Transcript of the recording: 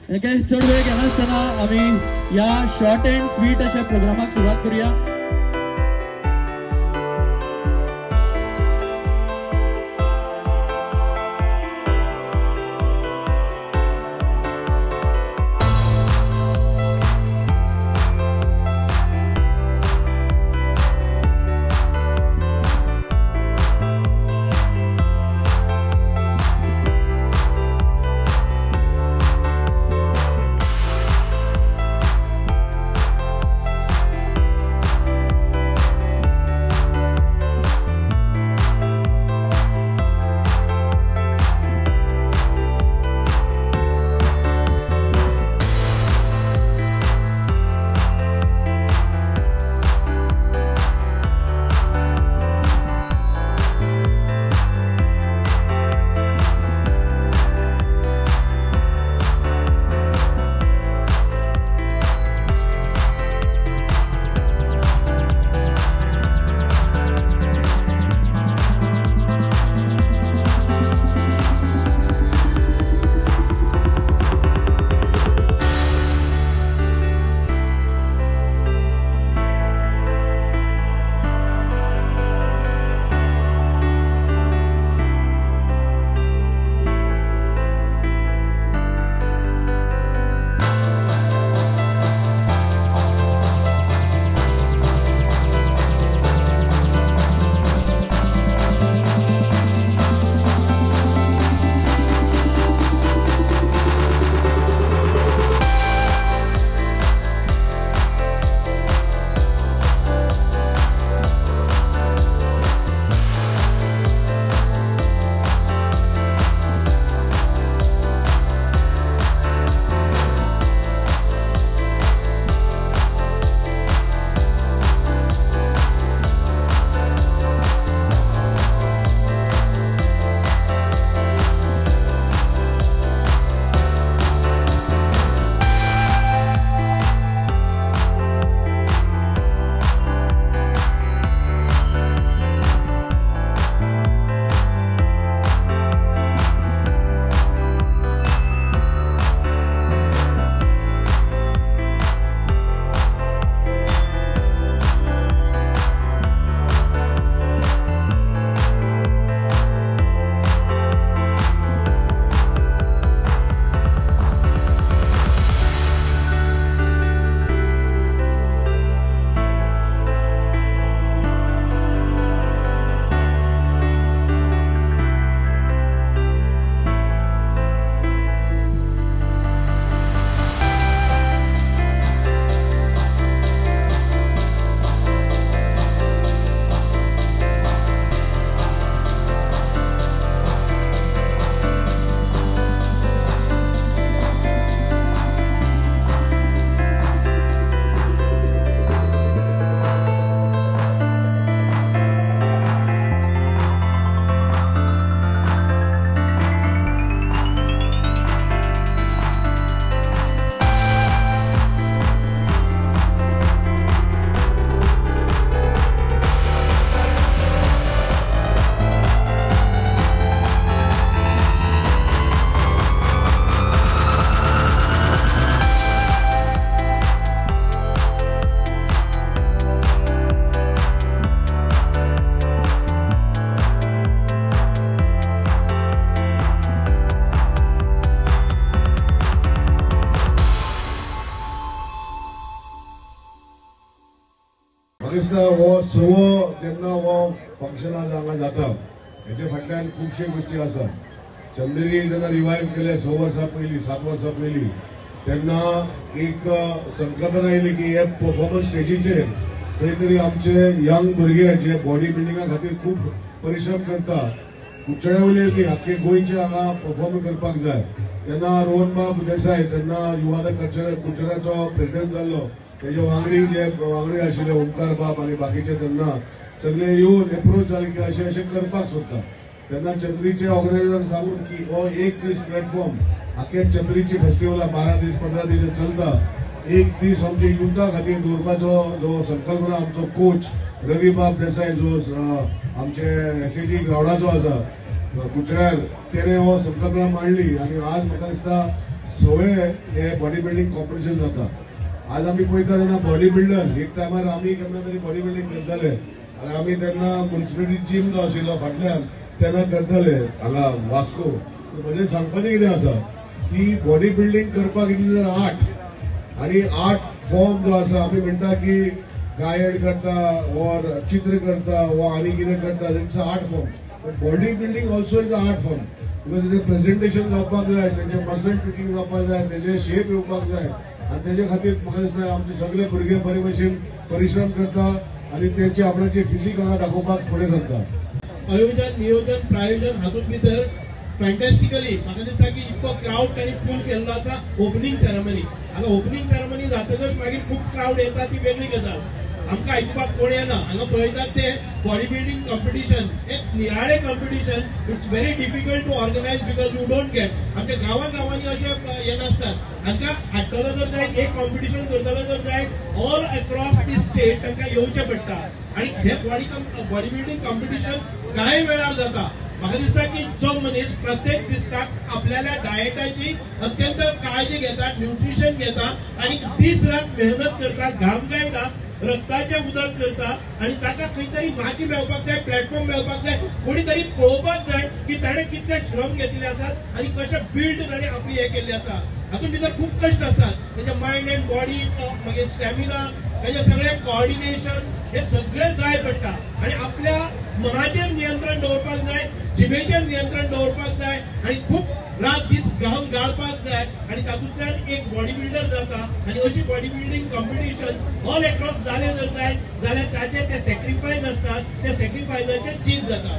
काय चढ वेळ घेनासतना आम्ही या शॉर्ट अँड स्वीट अशा प्रोग्रामाक सुरुवात करूया. हो सर्व जेन्ना हो फंक्शनां हांगा जाता हेचे फाटल्यान खुबशे गोष्टी आसा. चंदेरी जेन्ना रिवायव केले 6 वर्सां पयलीं 7 वर्सां पयलीं तेन्ना एक संकल्पना आयली की हे परफॉर्मन्स स्टेजीचेर खंय तरी आमचे यंग भुरगे जे बॉडी बिल्डिंगा खातीर खूब परिश्रम करता कुचड्या वयले न्ही आख्खे गोंयचे हांगा परफॉर्म करपाक जाय. तेन्ना रोहन बाब देसाय तेन्ना युवा कुचऱ्याचो प्रेसिडेंट जाल्लो तेजे वांगडी जे वांगडी आशिल्ले ओमकार बाब आनी बाकीचे तेन्ना सगळे येवन एप्रोच जाले की अशें अशें करपाक सोदता. तेन्ना चंद्रीचे ऑर्गनायझर सांगून की हो एक दीस प्लॅटफॉर्म आख्खे चंद्रीची फेस्टिवला 12 दीस 15 दीस चलता. एक दीस आमच्या युथा खातीर दवरपाचो जो संकल्पना आमचो कोच रवी बाब देसाय जो आमचे एसएजी ग्राउंडाचो आसा कुचऱ्यार तेणे हो संकल्पना मांडली आनी आज म्हाका दिसता सवय हे बॉडी बिल्डिंग कॉम्पिटिशन जाता. आज आम्ही पळयता तेन्ना बॉडी बिल्डर एक टायमार आम्ही केन्ना तरी बॉडी बिल्डिंग करताले आणि आम्ही तेन्ना म्युनिसिपालिटी जिम जो आशिल्लो फाटल्यान तेन्ना करताले हांगा वास्को. म्हणजे सांगपाचें कितें आसा की बॉडी बिल्डिंग करपाक इट इज आर्ट आणि आर्ट फॉर्म जो आसा आमी म्हणटा की गायड करता और चित्र करता वा आनी कितें करता it's a art form. But body building also is a art form. Because तेजें प्रेझेंटेशन जावपाक जाय, तेजें मसल फिटींग जावपाक जाय, तेजें शेप येवपाक जाय आणि तेजे खातीर म्हाका दिसता आमचे सगळे भुरगे बरे भशेन परिश्रम करता आणि तेंचे आपणाचे फिजीक हांगा दाखोवपाक फुडें सरता. आयोजन नियोजन प्रायोजन हातूंत भितर फॅन्टॅस्टिकली म्हाका दिसता की इतको क्राऊड तांणी फूल केल्लो आसा. ओपनिंग सेरेमनी हांगा ओपनिंग सेरेमनी जातकच मागीर खूब क्राऊड येता ती वेगळी गजाल. आमकां आयकुपाक कोण येना. हांगा पळयतात ते बॉडी बिल्डिंग कॉम्पिटिशन एक निराळे competition. It's very difficult to organise because you don't get. आमच्या गांवांनी अशे हे नासतात. हांकां हाडटलो जर जाय एक कॉम्पिटिशन करतलो जर जाय ऑल अक्रॉस दी स्टेट तांकां येवचें पडटा आणि हे बॉडी बिल्डिंग कॉम्पिटिशन कांय वेळार जाता. म्हाका दिसता की जो मनीस प्रत्येक दिसताक आपल्याला डायटाची अत्यंत काळजी घेता, न्यूट्रिशन घेता आणि दीस रात मेहनत करता, घाम गायता, रक्ताचे उदक करता आणि ताका खंय तरी माची मेळपाक जाय, प्लॅटफॉर्म मेळपाक जाय, कोणी तरी पळोवपाक जाय की ताणें कितले श्रम घेतले आसात आणि कशें बिल्ड ताणें आपली हे केल्ली आसा. हातूंत भितर खूब कश्ट आसतात. तेजे मायंड एंड बॉडी मागीर स्टॅमिना तेजे सगळें कोऑर्डिनेशन हे सगळें जाय पडटा आणि आपल्या मनाचेर नियंत्रण दवरपाक जाय, जिबेचेर नियंत्रण दवरपाक जाय आणि खूब रात दीस घाम गाळपाक जाय आणि तातूंतल्यान एक बॉडी बिल्डर जाता. आणि अशी body building competition all across जालें जर जाय जाल्यार ताचे ते सॅक्रिफायस आसतात, त्या सॅक्रिफायसाचेर चीज जाता.